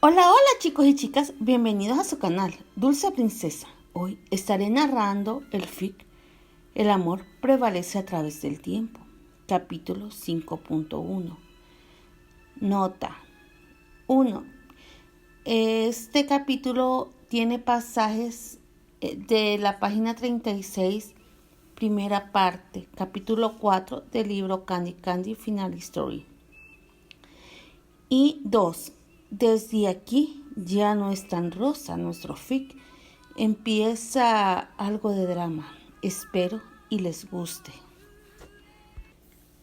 Hola, hola chicos y chicas, bienvenidos a su canal, Dulce Princesa. Hoy estaré narrando el fic El amor prevalece a través del tiempo, capítulo 5.1. Nota 1. Este capítulo tiene pasajes de la página 36, primera parte, capítulo 4 del libro Candy Candy Final Story. Y 2. Desde aquí ya no es tan rosa nuestro fic. Empieza algo de drama. Espero y les guste.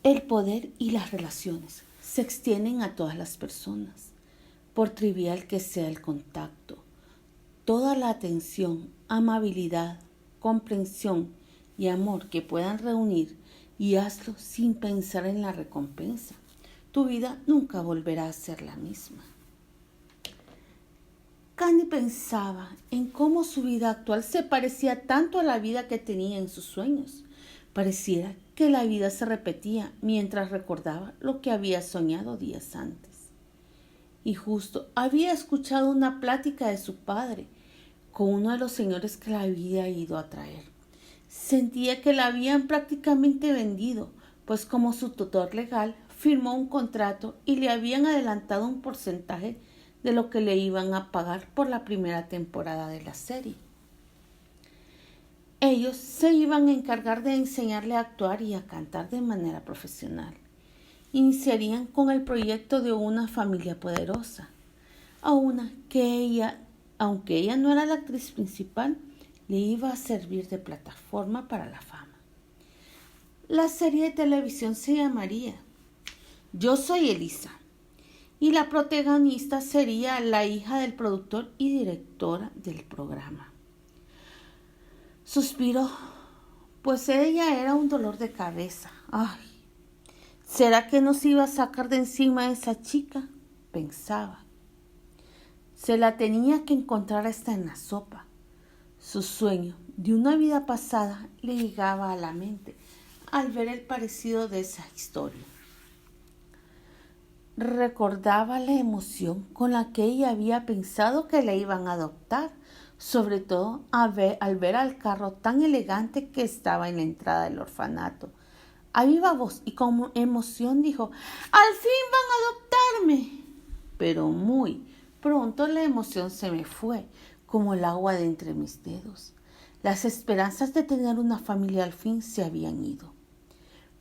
El poder y las relaciones se extienden a todas las personas, por trivial que sea el contacto. Toda la atención, amabilidad, comprensión y amor que puedan reunir, y hazlo sin pensar en la recompensa. Tu vida nunca volverá a ser la misma. Candy pensaba en cómo su vida actual se parecía tanto a la vida que tenía en sus sueños. Pareciera que la vida se repetía mientras recordaba lo que había soñado días antes. Y justo había escuchado una plática de su padre con uno de los señores que la había ido a traer. Sentía que la habían prácticamente vendido, pues como su tutor legal firmó un contrato y le habían adelantado un porcentaje de lo que le iban a pagar por la primera temporada de la serie. Ellos se iban a encargar de enseñarle a actuar y a cantar de manera profesional. Iniciarían con el proyecto de una familia poderosa, a una que ella, aunque ella no era la actriz principal, le iba a servir de plataforma para la fama. La serie de televisión se llamaría Yo soy Elisa, y la protagonista sería la hija del productor y directora del programa. Suspiró, pues ella era un dolor de cabeza. Ay, ¿será que nos iba a sacar de encima a esa chica? Pensaba. Se la tenía que encontrar hasta en la sopa. Su sueño de una vida pasada le llegaba a la mente al ver el parecido de esa historia. Recordaba la emoción con la que ella había pensado que le iban a adoptar, sobre todo al ver al carro tan elegante que estaba en la entrada del orfanato. A viva voz y con emoción dijo: ¡al fin van a adoptarme! Pero muy pronto la emoción se me fue, como el agua de entre mis dedos. Las esperanzas de tener una familia al fin se habían ido.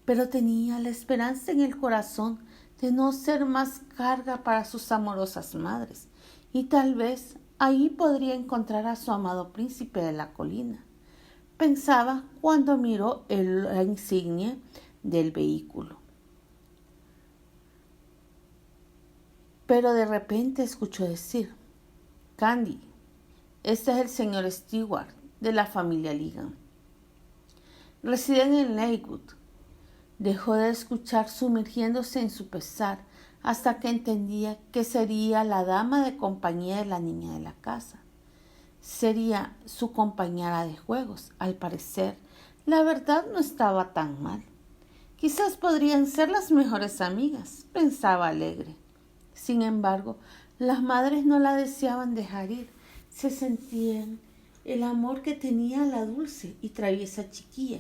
Pero tenía la esperanza en el corazón de no ser más carga para sus amorosas madres, y tal vez ahí podría encontrar a su amado príncipe de la colina. Pensaba cuando miró la insignia del vehículo. Pero de repente escuchó decir: Candy, este es el señor Stewart de la familia Ligan. Residen en Lakewood. Dejó de escuchar sumergiéndose en su pesar hasta que entendía que sería la dama de compañía de la niña de la casa. Sería su compañera de juegos. Al parecer, la verdad no estaba tan mal. Quizás podrían ser las mejores amigas, pensaba alegre. Sin embargo, las madres no la deseaban dejar ir. Se sentían el amor que tenía la dulce y traviesa chiquilla,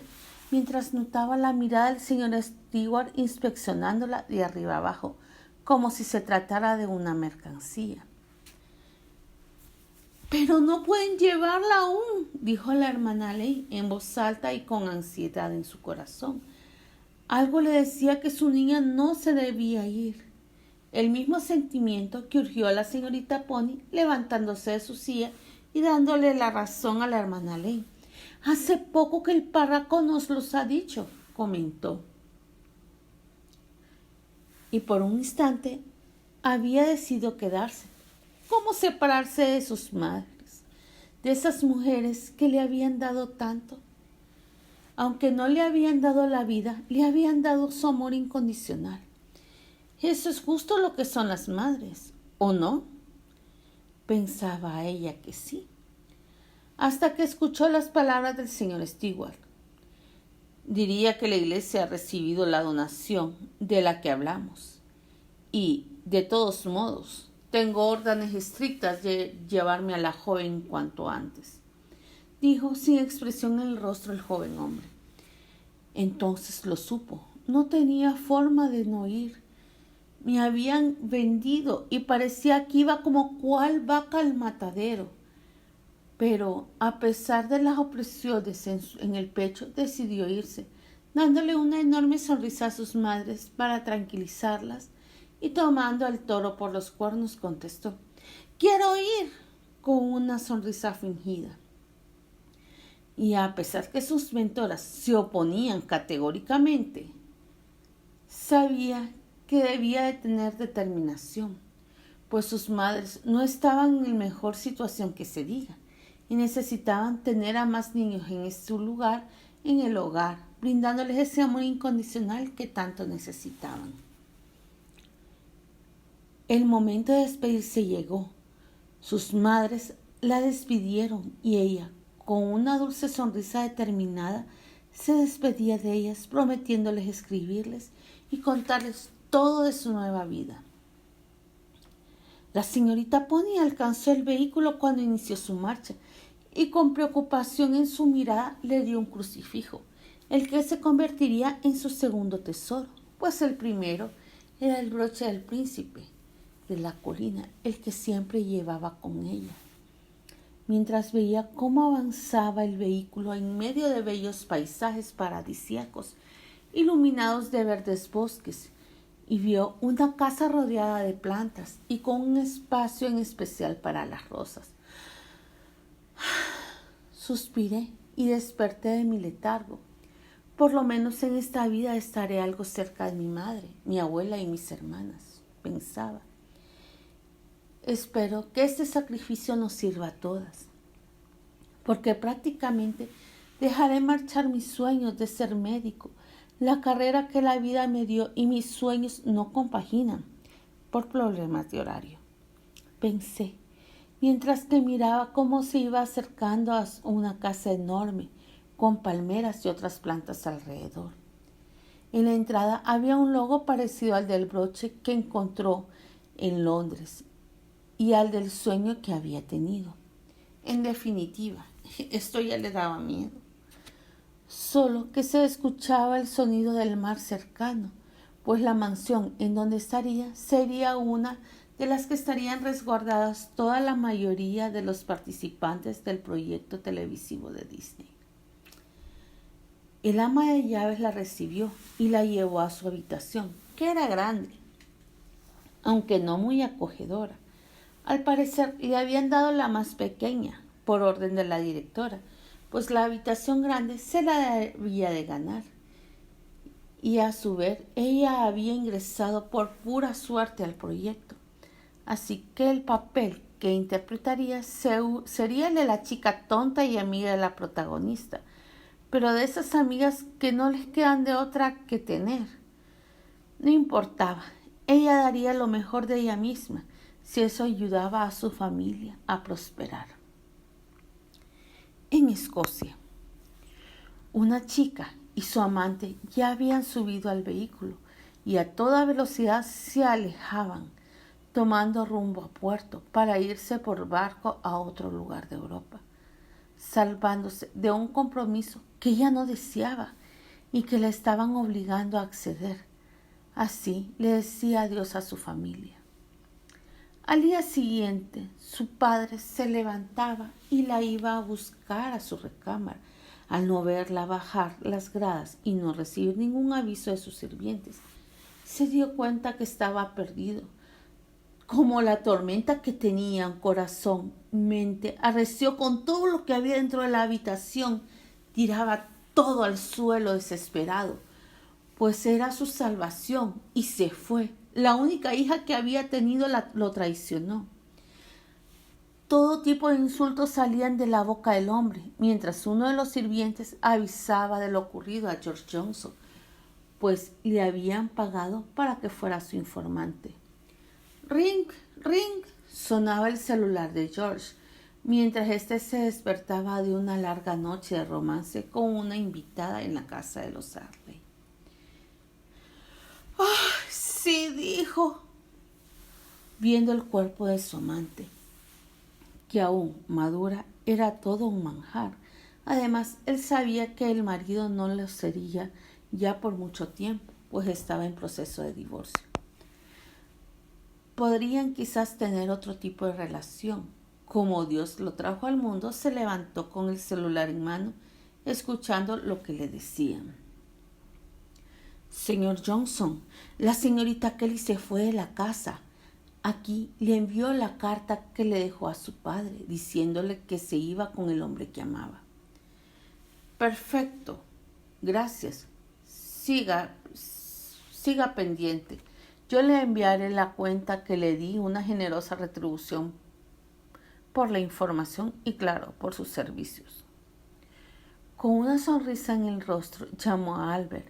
mientras notaba la mirada del señor Stewart inspeccionándola de arriba abajo, como si se tratara de una mercancía. «Pero no pueden llevarla aún», dijo la hermana Ley en voz alta y con ansiedad en su corazón. Algo le decía que su niña no se debía ir. El mismo sentimiento que urgió a la señorita Pony levantándose de su silla y dándole la razón a la hermana Ley. «Hace poco que el párroco nos los ha dicho», comentó. Y por un instante había decidido quedarse. ¿Cómo separarse de sus madres, de esas mujeres que le habían dado tanto? Aunque no le habían dado la vida, le habían dado su amor incondicional. Eso es justo lo que son las madres, ¿o no? Pensaba ella que sí, hasta que escuchó las palabras del señor Stewart. Diría que la iglesia ha recibido la donación de la que hablamos y, de todos modos, Tengo órdenes estrictas de llevarme a la joven cuanto antes, dijo sin expresión en el rostro el joven hombre. Entonces lo supo. No tenía forma de no ir. Me habían vendido y parecía que iba como cual vaca al matadero. Pero a pesar de las opresiones en el pecho, decidió irse, dándole una enorme sonrisa a sus madres para tranquilizarlas, y tomando al toro por los cuernos contestó: «Quiero ir», con una sonrisa fingida. Y a pesar que sus mentoras se oponían categóricamente, sabía que debía de tener determinación, pues sus madres no estaban en mejor situación que se diga, y necesitaban tener a más niños en su lugar en el hogar, brindándoles ese amor incondicional que tanto necesitaban. El momento de despedirse llegó. Sus madres la despidieron y ella, con una dulce sonrisa determinada, se despedía de ellas, prometiéndoles escribirles y contarles todo de su nueva vida. La señorita Pony alcanzó el vehículo cuando inició su marcha y con preocupación en su mirada le dio un crucifijo, el que se convertiría en su segundo tesoro, pues el primero era el broche del príncipe de la colina, el que siempre llevaba con ella. Mientras veía cómo avanzaba el vehículo en medio de bellos paisajes paradisíacos, iluminados de verdes bosques, y vio una casa rodeada de plantas y con un espacio en especial para las rosas. Suspiré y desperté de mi letargo. Por lo menos en esta vida estaré algo cerca de mi madre, mi abuela y mis hermanas, pensaba. Espero que este sacrificio nos sirva a todas, porque prácticamente dejaré marchar mis sueños de ser médico, la carrera que la vida me dio, y mis sueños no compaginan por problemas de horario. Pensé, mientras que miraba cómo se iba acercando a una casa enorme, con palmeras y otras plantas alrededor. En la entrada había un logo parecido al del broche que encontró en Londres y al del sueño que había tenido. En definitiva, esto ya le daba miedo. Solo que se escuchaba el sonido del mar cercano, pues la mansión en donde estaría sería una de las que estarían resguardadas toda la mayoría de los participantes del proyecto televisivo de Disney. El ama de llaves la recibió y la llevó a su habitación, que era grande, aunque no muy acogedora. Al parecer le habían dado la más pequeña, por orden de la directora, pues la habitación grande se la debía de ganar. Y a su vez ella había ingresado por pura suerte al proyecto. Así que el papel que interpretaría sería el de la chica tonta y amiga de la protagonista, pero de esas amigas que no les quedan de otra que tener. No importaba, ella daría lo mejor de ella misma, si eso ayudaba a su familia a prosperar. En Escocia, una chica y su amante ya habían subido al vehículo y a toda velocidad se alejaban, tomando rumbo a puerto para irse por barco a otro lugar de Europa, salvándose de un compromiso que ella no deseaba y que la estaban obligando a acceder. Así le decía adiós a su familia. Al día siguiente, su padre se levantaba y la iba a buscar a su recámara. Al no verla bajar las gradas y no recibir ningún aviso de sus sirvientes, se dio cuenta que estaba perdido. Como la tormenta que tenía en corazón, mente, arreció con todo lo que había dentro de la habitación, tiraba todo al suelo desesperado, pues era su salvación, y se fue. La única hija que había tenido lo traicionó. Todo tipo de insultos salían de la boca del hombre, mientras uno de los sirvientes avisaba de lo ocurrido a George Johnson, pues le habían pagado para que fuera su informante. Ring, ring, sonaba el celular de George, mientras éste se despertaba de una larga noche de romance con una invitada en la casa de los Harley. ¡Ah, sí!, dijo. viendo el cuerpo de su amante, que aún madura era todo un manjar. Además, él sabía que el marido no lo sería ya por mucho tiempo, pues estaba en proceso de divorcio. Podrían quizás tener otro tipo de relación. Como Dios lo trajo al mundo, se levantó con el celular en mano, escuchando lo que le decían. Señor Johnson, la señorita Kelly se fue de la casa. Aquí le envió la carta que le dejó a su padre, diciéndole que se iba con el hombre que amaba. Perfecto, gracias. Siga pendiente. Yo le enviaré la cuenta que le di, una generosa retribución por la información y, claro, por sus servicios. Con una sonrisa en el rostro, llamó a Albert,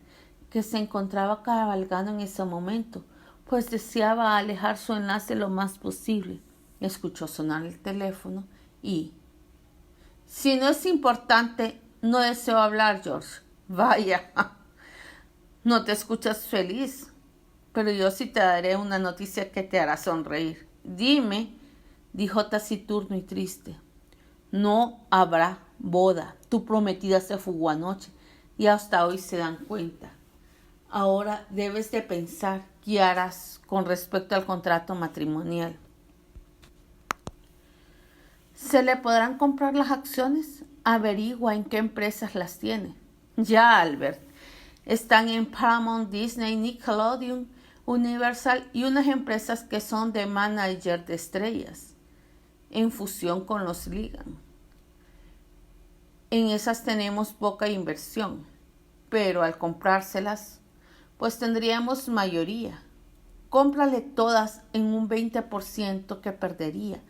que se encontraba cabalgando en ese momento, pues deseaba alejar su enlace lo más posible. Escuchó sonar el teléfono y... Si no es importante, no deseo hablar, George. Vaya, no te escuchas feliz, pero yo sí te daré una noticia que te hará sonreír. Dime, dijo taciturno y triste. No habrá boda. Tu prometida se fugó anoche y hasta hoy se dan cuenta. Ahora debes de pensar qué harás con respecto al contrato matrimonial. ¿Se le podrán comprar las acciones? Averigua en qué empresas las tiene. Ya, Albert. Están en Paramount, Disney, Nickelodeon, Universal y unas empresas que son de manager de estrellas, en fusión con los Ligan. En esas tenemos poca inversión, pero al comprárselas, pues tendríamos mayoría. Cómprale todas en un 20% que perdería,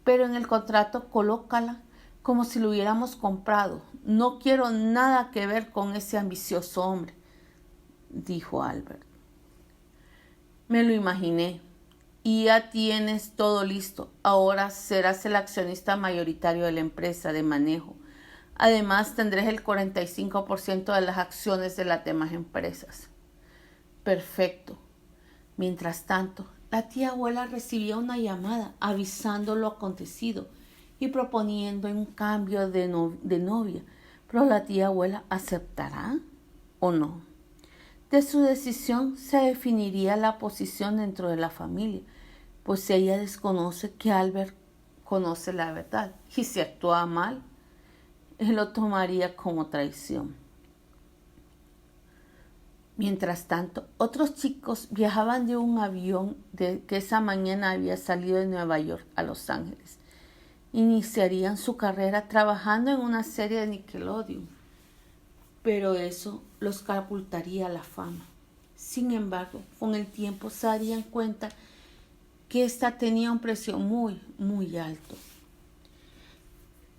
pero en el contrato colócala como si lo hubiéramos comprado. No quiero nada que ver con ese ambicioso hombre, dijo Albert. Me lo imaginé. Y ya tienes todo listo. Ahora serás el accionista mayoritario de la empresa de manejo. Además, tendrás el 45% de las acciones de las demás empresas. Perfecto. Mientras tanto, la tía abuela recibía una llamada avisando lo acontecido y proponiendo un cambio de novia. Pero la tía abuela ¿aceptará o no? De su decisión se definiría la posición dentro de la familia, pues ella desconoce que Albert conoce la verdad y si actúa mal, él lo tomaría como traición. Mientras tanto, otros chicos viajaban de un avión que esa mañana había salido de Nueva York a Los Ángeles. Iniciarían su carrera trabajando en una serie de Nickelodeon, pero eso los catapultaría a la fama. Sin embargo, con el tiempo se darían cuenta que ésta tenía un precio muy, muy alto.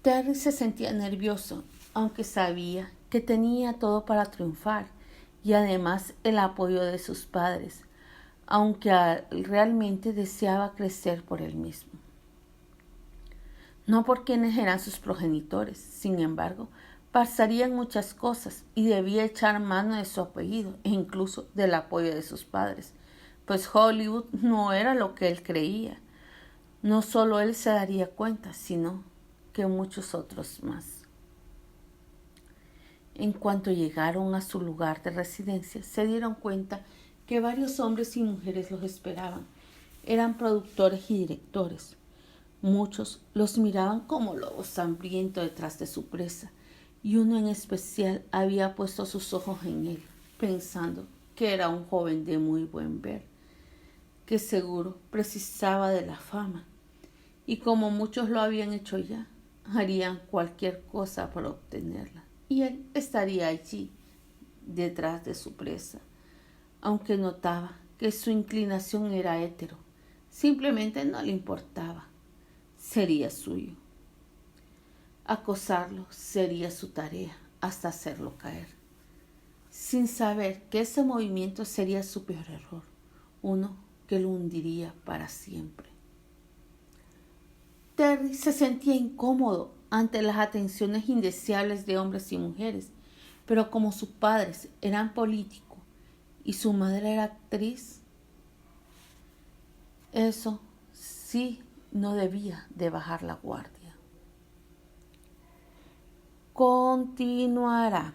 Terry se sentía nervioso, aunque sabía que tenía todo para triunfar y además el apoyo de sus padres, aunque realmente deseaba crecer por él mismo. No por quienes eran sus progenitores, sin embargo, pasarían muchas cosas y debía echar mano de su apellido e incluso del apoyo de sus padres, pues Hollywood no era lo que él creía. No solo él se daría cuenta, sino que muchos otros más. En cuanto llegaron a su lugar de residencia, se dieron cuenta que varios hombres y mujeres los esperaban. Eran productores y directores. Muchos los miraban como lobos hambrientos detrás de su presa, y uno en especial había puesto sus ojos en él, pensando que era un joven de muy buen ver, que seguro precisaba de la fama, y como muchos lo habían hecho ya, harían cualquier cosa para obtenerla, y él estaría allí, detrás de su presa, aunque notaba que su inclinación era hétero, simplemente no le importaba, sería suyo. Acosarlo sería su tarea hasta hacerlo caer, sin saber que ese movimiento sería su peor error, uno que lo hundiría para siempre. Terry se sentía incómodo ante las atenciones indeseables de hombres y mujeres, pero como sus padres eran políticos y su madre era actriz, eso sí no debía de bajar la guardia. Continuará.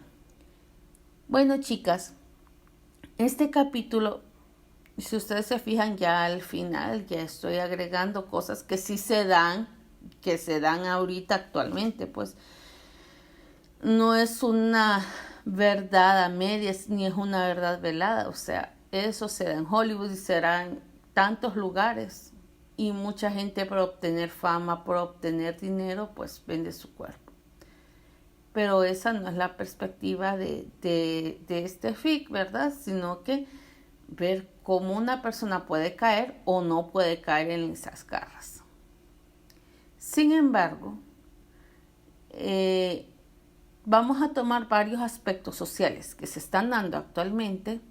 Bueno, chicas, este capítulo, si ustedes se fijan ya al final, ya estoy agregando cosas que sí se dan, que se dan ahorita actualmente, pues no es una verdad a medias ni es una verdad velada, o sea, eso se da en Hollywood y será en tantos lugares y mucha gente por obtener fama, por obtener dinero, pues vende su cuerpo. Pero esa no es la perspectiva de este fic, ¿verdad? Sino que ver cómo una persona puede caer o no puede caer en esas garras. Sin embargo, vamos a tomar varios aspectos sociales que se están dando actualmente,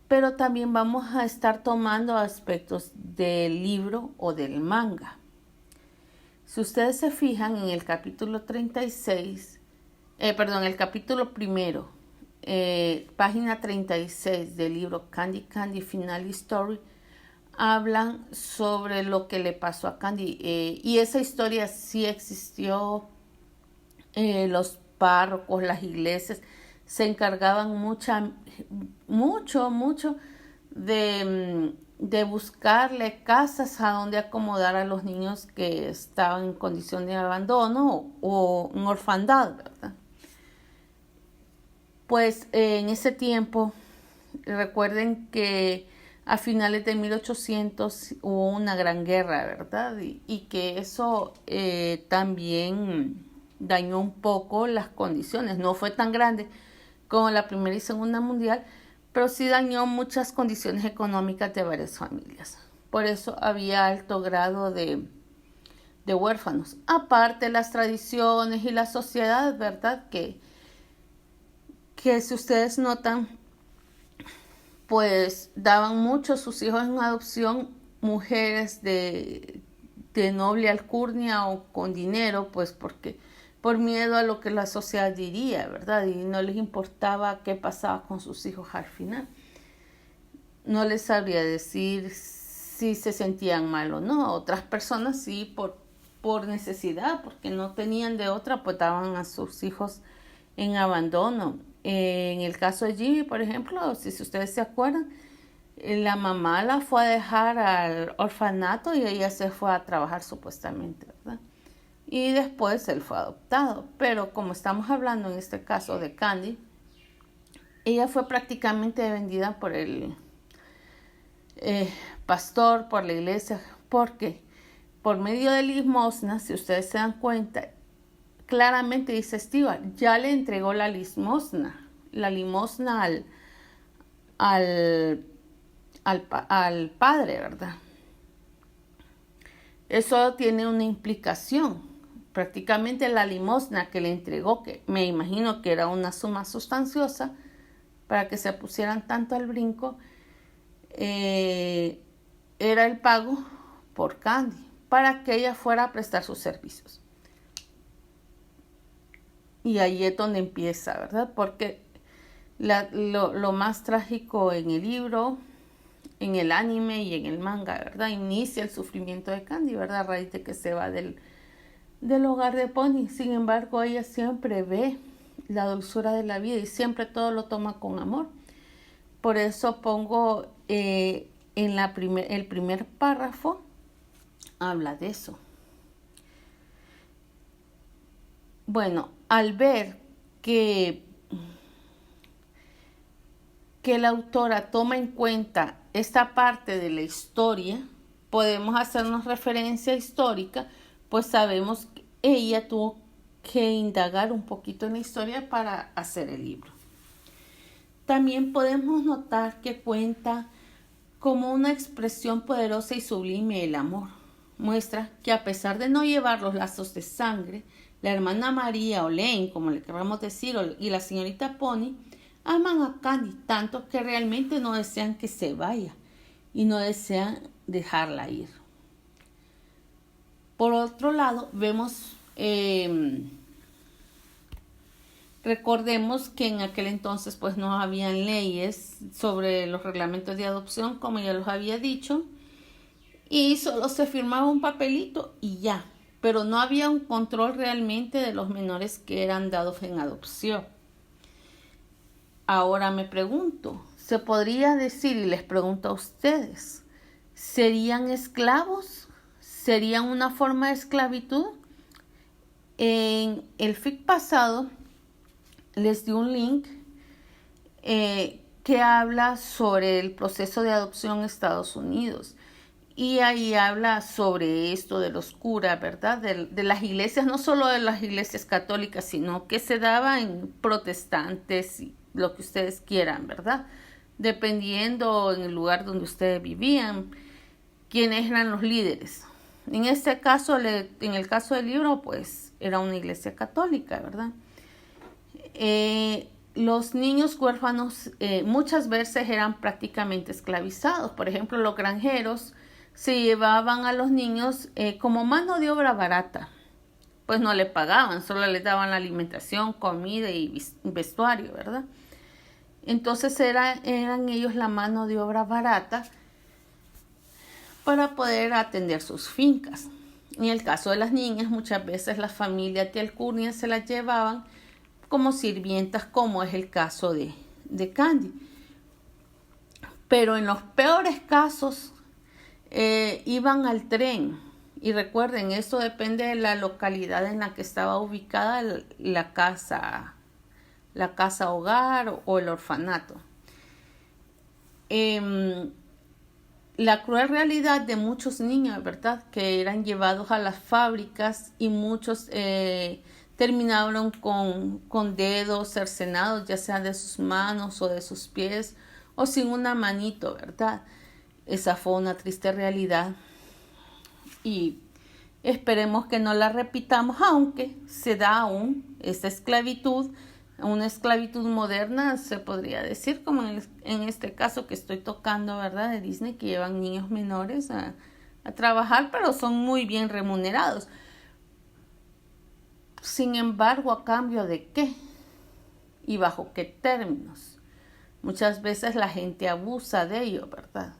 pero también vamos a estar tomando aspectos del libro o del manga. Si ustedes se fijan en el capítulo 36, el capítulo primero, página 36 del libro Candy Candy Final Story, hablan sobre lo que le pasó a Candy. Y esa historia sí existió. Los párrocos, las iglesias, se encargaban mucho de buscarle casas a donde acomodar a los niños que estaban en condición de abandono o en orfandad, ¿verdad? Pues en ese tiempo, recuerden que a finales de 1800 hubo una gran guerra, ¿verdad? Y que eso también dañó un poco las condiciones. No fue tan grande como la Primera y Segunda Mundial, pero sí dañó muchas condiciones económicas de varias familias. Por eso había alto grado de huérfanos. Aparte las tradiciones y la sociedad, ¿verdad? Que si ustedes notan, pues daban mucho sus hijos en adopción, mujeres de noble alcurnia o con dinero, pues porque por miedo a lo que la sociedad diría, ¿verdad? Y no les importaba qué pasaba con sus hijos al final. No les sabría decir si se sentían mal o no. Otras personas sí, por necesidad, porque no tenían de otra, pues daban a sus hijos en abandono. En el caso de Jimmy, por ejemplo, si ustedes se acuerdan, la mamá la fue a dejar al orfanato y ella se fue a trabajar supuestamente, ¿verdad? Y después él fue adoptado. Pero como estamos hablando en este caso de Candy, ella fue prácticamente vendida por el pastor, por la iglesia, porque por medio de limosna, si ustedes se dan cuenta, claramente dice Stewart, ya le entregó la limosna al padre, ¿verdad? Eso tiene una implicación. Prácticamente la limosna que le entregó, que me imagino que era una suma sustanciosa para que se pusieran tanto al brinco, era el pago por Candy, para que ella fuera a prestar sus servicios. Y ahí es donde empieza, ¿verdad? Porque lo más trágico en el libro, en el anime y en el manga, ¿verdad? Inicia el sufrimiento de Candy, ¿verdad? A raíz de que se va del hogar de Pony. Sin embargo, ella siempre ve la dulzura de la vida y siempre todo lo toma con amor. Por eso pongo en el primer párrafo, habla de eso. Bueno, al ver que la autora toma en cuenta esta parte de la historia, podemos hacernos referencia histórica, pues sabemos que ella tuvo que indagar un poquito en la historia para hacer el libro. También podemos notar que cuenta como una expresión poderosa y sublime el amor. Muestra que a pesar de no llevar los lazos de sangre, la hermana María o Lane, como le queramos decir, y la señorita Pony, aman a Candy tanto que realmente no desean que se vaya y no desean dejarla ir. Por otro lado, vemos, recordemos que en aquel entonces pues no habían leyes sobre los reglamentos de adopción, como ya los había dicho, y solo se firmaba un papelito y ya, pero no había un control realmente de los menores que eran dados en adopción. Ahora me pregunto, ¿se podría decir, y les pregunto a ustedes, ¿serían esclavos? ¿Serían una forma de esclavitud? En el FIC pasado les di un link que habla sobre el proceso de adopción en Estados Unidos. Y ahí habla sobre esto de los curas, ¿verdad? De las iglesias, no solo de las iglesias católicas, sino que se daba en protestantes y lo que ustedes quieran, ¿verdad? Dependiendo en el lugar donde ustedes vivían, quiénes eran los líderes. En este caso, en el caso del libro, pues era una iglesia católica, ¿verdad? Los niños huérfanos muchas veces eran prácticamente esclavizados. Por ejemplo, los granjeros se llevaban a los niños como mano de obra barata. Pues no le pagaban, solo les daban la alimentación, comida y vestuario, ¿verdad? Entonces eran ellos la mano de obra barata para poder atender sus fincas. En el caso de las niñas, muchas veces las familias de alcurnia se las llevaban como sirvientas, como es el caso de Candy. Pero en los peores casos iban al tren. Y recuerden, eso depende de la localidad en la que estaba ubicada la casa hogar o el orfanato. La cruel realidad de muchos niños, ¿verdad? Que eran llevados a las fábricas y muchos terminaron con dedos cercenados, ya sea de sus manos o de sus pies, o sin una manito, ¿verdad? Esa fue una triste realidad y esperemos que no la repitamos, aunque se da aún esta esclavitud, una esclavitud moderna, se podría decir, como en este caso que estoy tocando, ¿verdad? De Disney, que llevan niños menores a trabajar, pero son muy bien remunerados. Sin embargo, ¿a cambio de qué? ¿Y bajo qué términos? Muchas veces la gente abusa de ello, ¿verdad?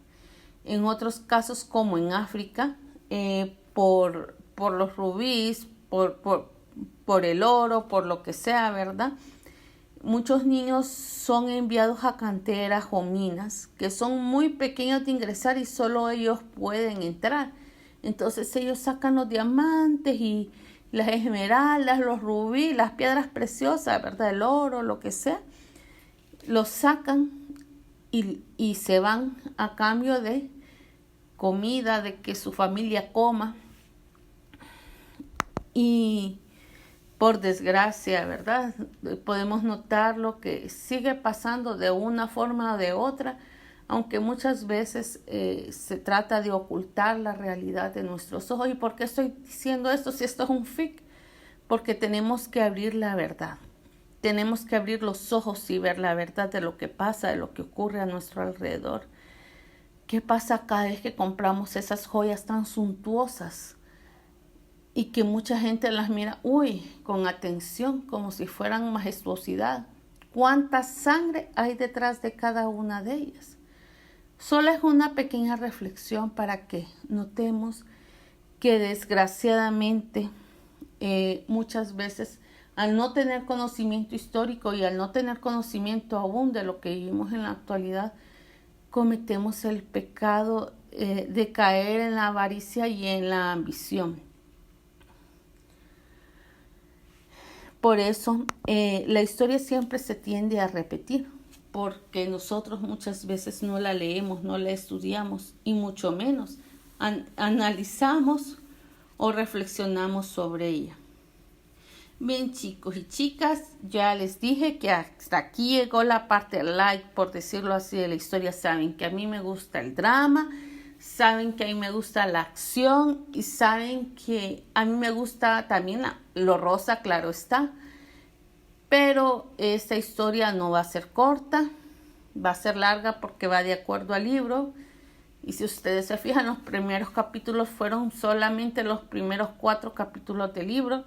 En otros casos, como en África, por los rubíes, por el oro, por lo que sea, ¿verdad? Muchos niños son enviados a canteras o minas que son muy pequeños de ingresar y solo ellos pueden entrar. Entonces ellos sacan los diamantes y las esmeraldas, los rubíes, las piedras preciosas, ¿verdad? El oro, lo que sea. Los sacan y se van a cambio de comida, de que su familia coma. Y por desgracia, ¿verdad? Podemos notar lo que sigue pasando de una forma o de otra, aunque muchas veces se trata de ocultar la realidad de nuestros ojos. ¿Y por qué estoy diciendo esto si esto es un fic? Porque tenemos que abrir la verdad. Tenemos que abrir los ojos y ver la verdad de lo que pasa, de lo que ocurre a nuestro alrededor. ¿Qué pasa cada vez que compramos esas joyas tan suntuosas? Y que mucha gente las mira, con atención, como si fueran majestuosidad. ¿Cuánta sangre hay detrás de cada una de ellas? Solo es una pequeña reflexión para que notemos que desgraciadamente muchas veces al no tener conocimiento histórico y al no tener conocimiento aún de lo que vivimos en la actualidad, cometemos el pecado de caer en la avaricia y en la ambición. Por eso la historia siempre se tiende a repetir, porque nosotros muchas veces no la leemos, no la estudiamos y mucho menos analizamos o reflexionamos sobre ella. Bien, chicos y chicas, ya les dije que hasta aquí llegó la parte light, por decirlo así, de la historia. Saben que a mí me gusta el drama, saben que a mí me gusta la acción y saben que a mí me gusta también lo rosa, claro está. Pero esta historia no va a ser corta, va a ser larga porque va de acuerdo al libro. Y si ustedes se fijan, los primeros capítulos fueron solamente los primeros 4 capítulos del libro.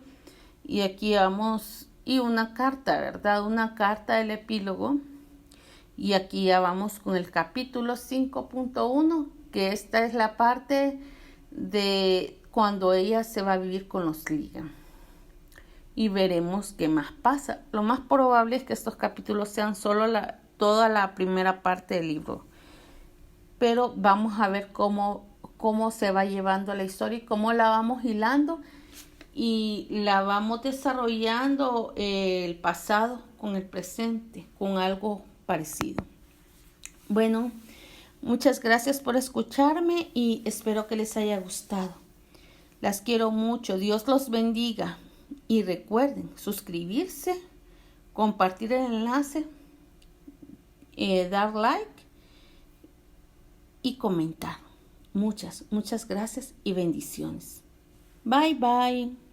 Y aquí vamos, y una carta, ¿verdad? Una carta del epílogo. Y aquí ya vamos con el capítulo 5.1, que esta es la parte de cuando ella se va a vivir con los Ligan. Y veremos qué más pasa. Lo más probable es que estos capítulos sean solo toda la primera parte del libro. Pero vamos a ver cómo se va llevando la historia y cómo la vamos hilando y la vamos desarrollando el pasado con el presente, con algo parecido. Bueno, muchas gracias por escucharme y espero que les haya gustado. Las quiero mucho. Dios los bendiga. Y recuerden suscribirse, compartir el enlace, dar like y comentar. Muchas gracias y bendiciones. Bye bye.